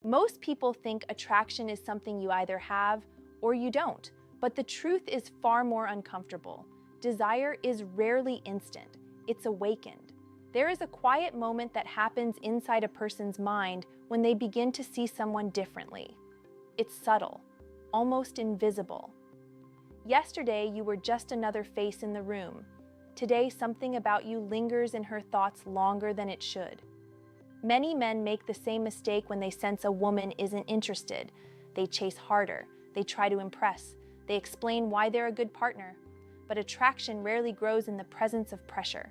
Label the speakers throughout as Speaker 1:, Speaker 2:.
Speaker 1: Most people think attraction is something you either have or you don't, but the truth is far more uncomfortable. Desire is rarely instant, it's awakened. There is a quiet moment that happens inside a person's mind when they begin to see someone differently. It's subtle, almost invisible. Yesterday, you were just another face in the room. Today, something about you lingers in her thoughts longer than it should. Many men make the same mistake when they sense a woman isn't interested. They chase harder, they try to impress, they explain why they're a good partner. But attraction rarely grows in the presence of pressure.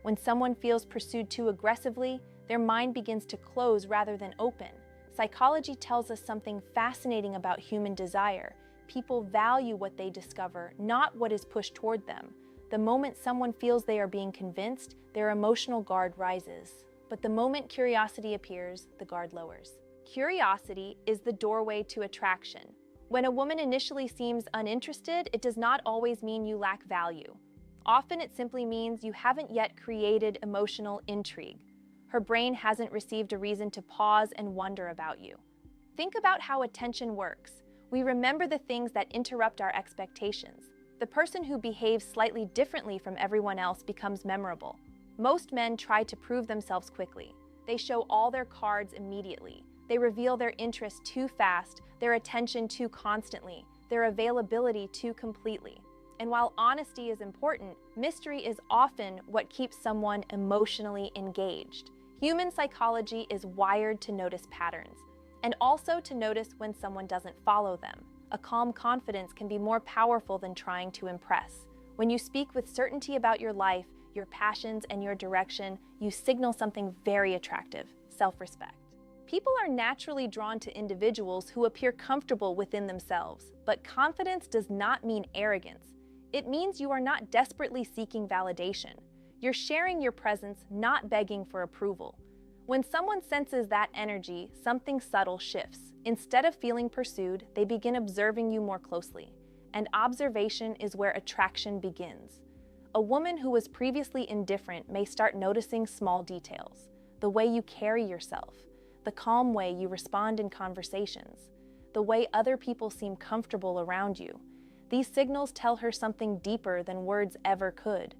Speaker 1: When someone feels pursued too aggressively, their mind begins to close rather than open. Psychology tells us something fascinating about human desire. People value what they discover, not what is pushed toward them. The moment someone feels they are being convinced, their emotional guard rises. But the moment curiosity appears, the guard lowers. Curiosity is the doorway to attraction. When a woman initially seems uninterested, it does not always mean you lack value. Often it simply means you haven't yet created emotional intrigue. Her brain hasn't received a reason to pause and wonder about you. Think about how attention works. We remember the things that interrupt our expectations. The person who behaves slightly differently from everyone else becomes memorable. Most men try to prove themselves quickly. They show all their cards immediately. They reveal their interest too fast, their attention too constantly, their availability too completely. And while honesty is important, mystery is often what keeps someone emotionally engaged. Human psychology is wired to notice patterns, and also to notice when someone doesn't follow them. A calm confidence can be more powerful than trying to impress. When you speak with certainty about your life, your passions, and your direction, you signal something very attractive: self-respect. People are naturally drawn to individuals who appear comfortable within themselves, but confidence does not mean arrogance. It means you are not desperately seeking validation. You're sharing your presence, not begging for approval. When someone senses that energy, something subtle shifts. Instead of feeling pursued, they begin observing you more closely. And observation is where attraction begins. A woman who was previously indifferent may start noticing small details: the way you carry yourself, the calm way you respond in conversations, the way other people seem comfortable around you. These signals tell her something deeper than words ever could.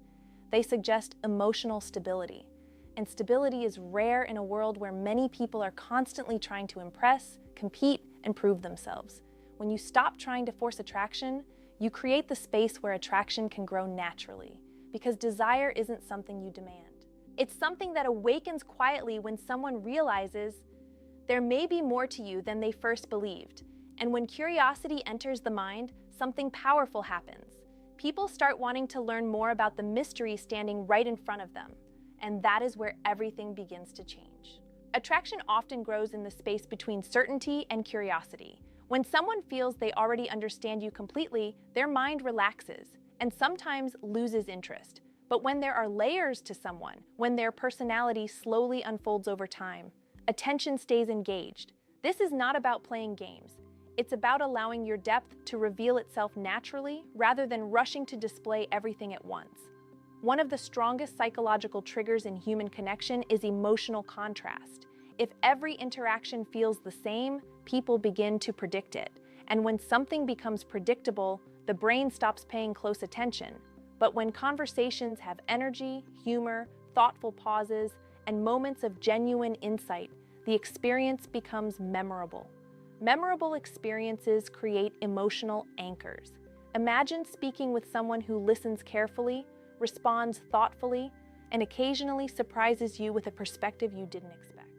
Speaker 1: They suggest emotional stability. And stability is rare in a world where many people are constantly trying to impress, compete, and prove themselves. When you stop trying to force attraction, you create the space where attraction can grow naturally, because desire isn't something you demand. It's something that awakens quietly when someone realizes there may be more to you than they first believed. And when curiosity enters the mind, something powerful happens. People start wanting to learn more about the mystery standing right in front of them. And that is where everything begins to change. Attraction often grows in the space between certainty and curiosity. When someone feels they already understand you completely, their mind relaxes and sometimes loses interest. But when there are layers to someone, when their personality slowly unfolds over time, attention stays engaged. This is not about playing games. It's about allowing your depth to reveal itself naturally rather than rushing to display everything at once. One of the strongest psychological triggers in human connection is emotional contrast. If every interaction feels the same, people begin to predict it. And when something becomes predictable, the brain stops paying close attention. But when conversations have energy, humor, thoughtful pauses, and moments of genuine insight, the experience becomes memorable. Memorable experiences create emotional anchors. Imagine speaking with someone who listens carefully, responds thoughtfully, and occasionally surprises you with a perspective you didn't expect.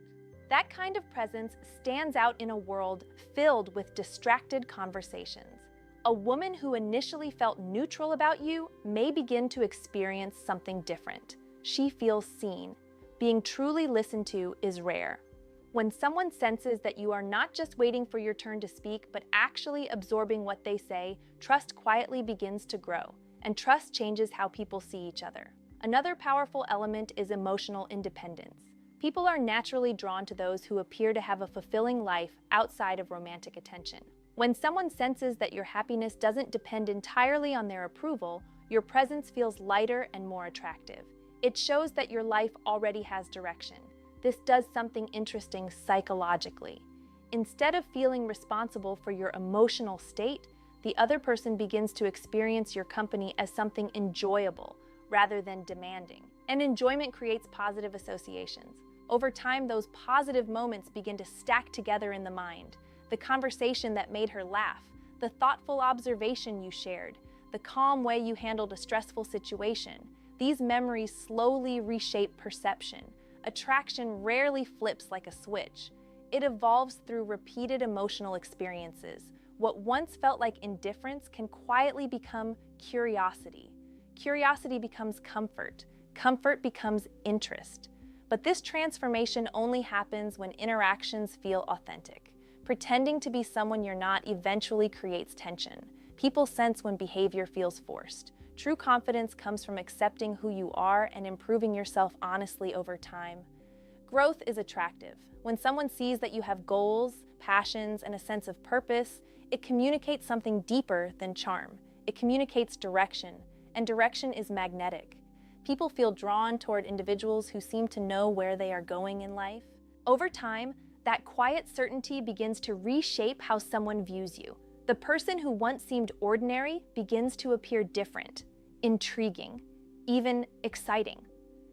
Speaker 1: That kind of presence stands out in a world filled with distracted conversations. A woman who initially felt neutral about you may begin to experience something different. She feels seen. Being truly listened to is rare. When someone senses that you are not just waiting for your turn to speak, but actually absorbing what they say, trust quietly begins to grow, and trust changes how people see each other. Another powerful element is emotional independence. People are naturally drawn to those who appear to have a fulfilling life outside of romantic attention. When someone senses that your happiness doesn't depend entirely on their approval, your presence feels lighter and more attractive. It shows that your life already has direction. This does something interesting psychologically. Instead of feeling responsible for your emotional state, the other person begins to experience your company as something enjoyable rather than demanding. And enjoyment creates positive associations. Over time, those positive moments begin to stack together in the mind. The conversation that made her laugh, the thoughtful observation you shared, the calm way you handled a stressful situation. These memories slowly reshape perception. Attraction rarely flips like a switch. It evolves through repeated emotional experiences. What once felt like indifference can quietly become curiosity. Curiosity becomes comfort. Comfort becomes interest. But this transformation only happens when interactions feel authentic. Pretending to be someone you're not eventually creates tension. People sense when behavior feels forced. True confidence comes from accepting who you are and improving yourself honestly over time. Growth is attractive. When someone sees that you have goals, passions, and a sense of purpose, it communicates something deeper than charm. It communicates direction, and direction is magnetic. People feel drawn toward individuals who seem to know where they are going in life. Over time, that quiet certainty begins to reshape how someone views you. The person who once seemed ordinary begins to appear different, intriguing, even exciting.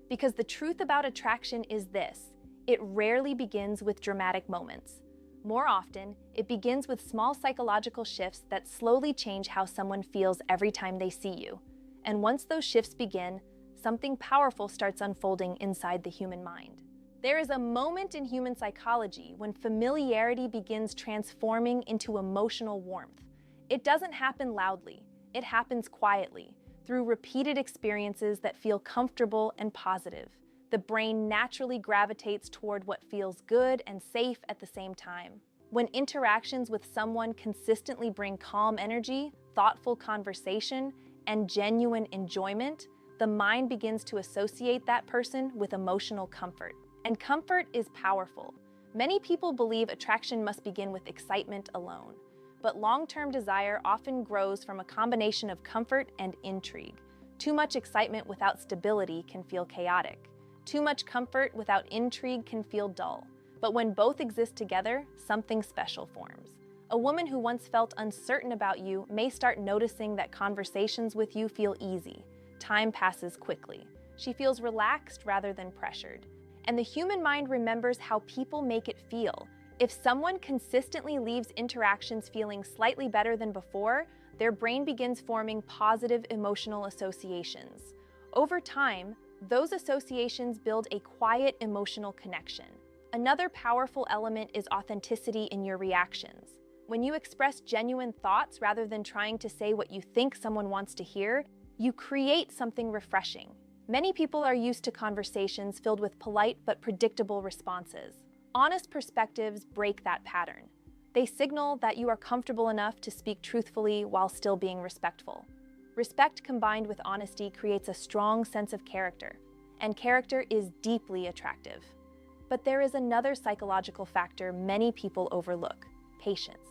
Speaker 1: Because the truth about attraction is this: it rarely begins with dramatic moments. More often, it begins with small psychological shifts that slowly change how someone feels every time they see you. And once those shifts begin, something powerful starts unfolding inside the human mind. There is a moment in human psychology when familiarity begins transforming into emotional warmth. It doesn't happen loudly. It happens quietly, through repeated experiences that feel comfortable and positive. The brain naturally gravitates toward what feels good and safe at the same time. When interactions with someone consistently bring calm energy, thoughtful conversation, and genuine enjoyment, the mind begins to associate that person with emotional comfort. And comfort is powerful. Many people believe attraction must begin with excitement alone, but long-term desire often grows from a combination of comfort and intrigue. Too much excitement without stability can feel chaotic. Too much comfort without intrigue can feel dull. But when both exist together, something special forms. A woman who once felt uncertain about you may start noticing that conversations with you feel easy. Time passes quickly. She feels relaxed rather than pressured. And the human mind remembers how people make it feel. If someone consistently leaves interactions feeling slightly better than before, their brain begins forming positive emotional associations. Over time, those associations build a quiet emotional connection. Another powerful element is authenticity in your reactions. When you express genuine thoughts rather than trying to say what you think someone wants to hear, you create something refreshing. Many people are used to conversations filled with polite but predictable responses. Honest perspectives break that pattern. They signal that you are comfortable enough to speak truthfully while still being respectful. Respect combined with honesty creates a strong sense of character, and character is deeply attractive. But there is another psychological factor many people overlook: patience.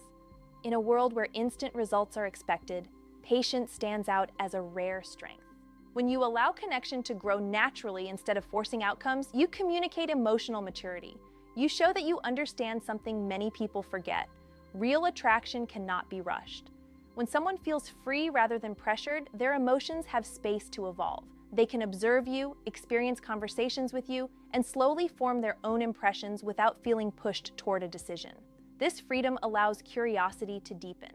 Speaker 1: In a world where instant results are expected, patience stands out as a rare strength. When you allow connection to grow naturally instead of forcing outcomes, you communicate emotional maturity. You show that you understand something many people forget. Real attraction cannot be rushed. When someone feels free rather than pressured, their emotions have space to evolve. They can observe you, experience conversations with you, and slowly form their own impressions without feeling pushed toward a decision. This freedom allows curiosity to deepen.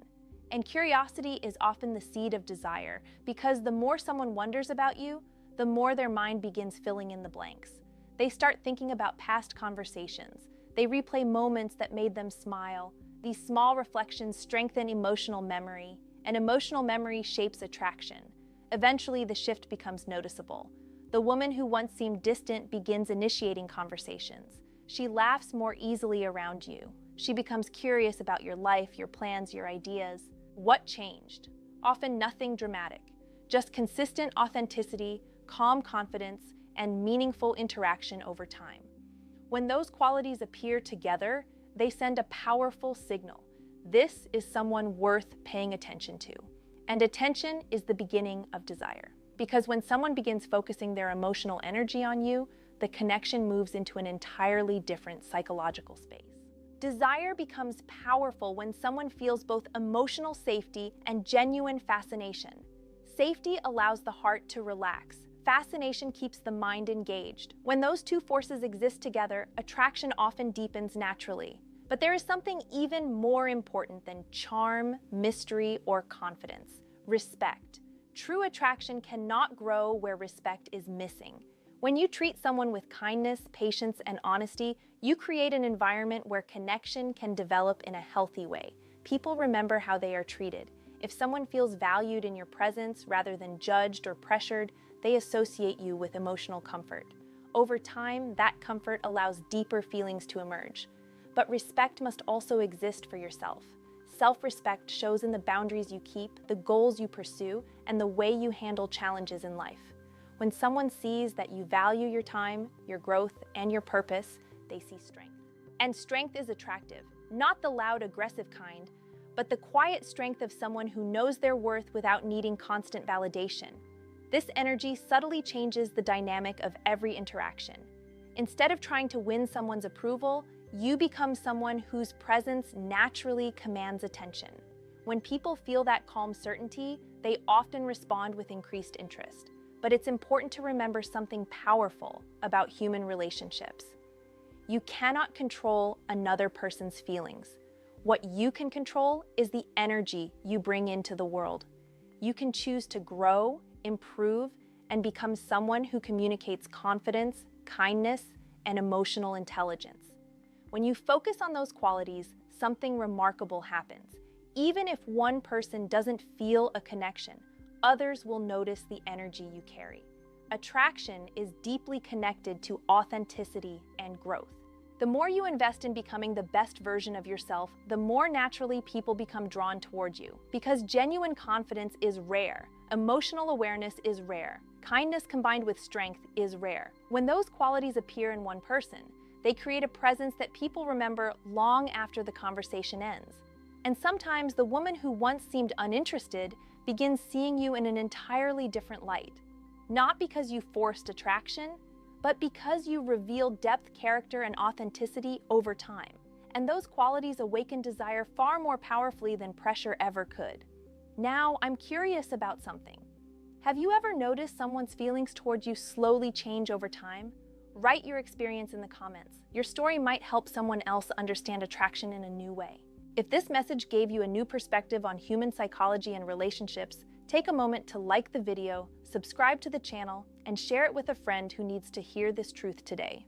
Speaker 1: And curiosity is often the seed of desire, because the more someone wonders about you, the more their mind begins filling in the blanks. They start thinking about past conversations. They replay moments that made them smile. These small reflections strengthen emotional memory, and emotional memory shapes attraction. Eventually, the shift becomes noticeable. The woman who once seemed distant begins initiating conversations. She laughs more easily around you. She becomes curious about your life, your plans, your ideas. What changed? Often nothing dramatic, just consistent authenticity, calm confidence, and meaningful interaction over time. When those qualities appear together, they send a powerful signal. This is someone worth paying attention to. And attention is the beginning of desire. Because when someone begins focusing their emotional energy on you, the connection moves into an entirely different psychological space. Desire becomes powerful when someone feels both emotional safety and genuine fascination. Safety allows the heart to relax. Fascination keeps the mind engaged. When those two forces exist together, attraction often deepens naturally. But there is something even more important than charm, mystery, or confidence: respect. True attraction cannot grow where respect is missing. When you treat someone with kindness, patience, and honesty, you create an environment where connection can develop in a healthy way. People remember how they are treated. If someone feels valued in your presence rather than judged or pressured, they associate you with emotional comfort. Over time, that comfort allows deeper feelings to emerge. But respect must also exist for yourself. Self-respect shows in the boundaries you keep, the goals you pursue, and the way you handle challenges in life. When someone sees that you value your time, your growth, and your purpose, they see strength. And strength is attractive, not the loud, aggressive kind, but the quiet strength of someone who knows their worth without needing constant validation. This energy subtly changes the dynamic of every interaction. Instead of trying to win someone's approval, you become someone whose presence naturally commands attention. When people feel that calm certainty, they often respond with increased interest. But it's important to remember something powerful about human relationships. You cannot control another person's feelings. What you can control is the energy you bring into the world. You can choose to grow, improve, and become someone who communicates confidence, kindness, and emotional intelligence. When you focus on those qualities, something remarkable happens. Even if one person doesn't feel a connection, others will notice the energy you carry. Attraction is deeply connected to authenticity and growth. The more you invest in becoming the best version of yourself, the more naturally people become drawn toward you. Because genuine confidence is rare, emotional awareness is rare, kindness combined with strength is rare. When those qualities appear in one person, they create a presence that people remember long after the conversation ends. And sometimes the woman who once seemed uninterested begins seeing you in an entirely different light. Not because you forced attraction, but because you reveal depth, character, and authenticity over time. And those qualities awaken desire far more powerfully than pressure ever could. Now, I'm curious about something. Have you ever noticed someone's feelings towards you slowly change over time? Write your experience in the comments. Your story might help someone else understand attraction in a new way. If this message gave you a new perspective on human psychology and relationships, take a moment to like the video, subscribe to the channel, and share it with a friend who needs to hear this truth today.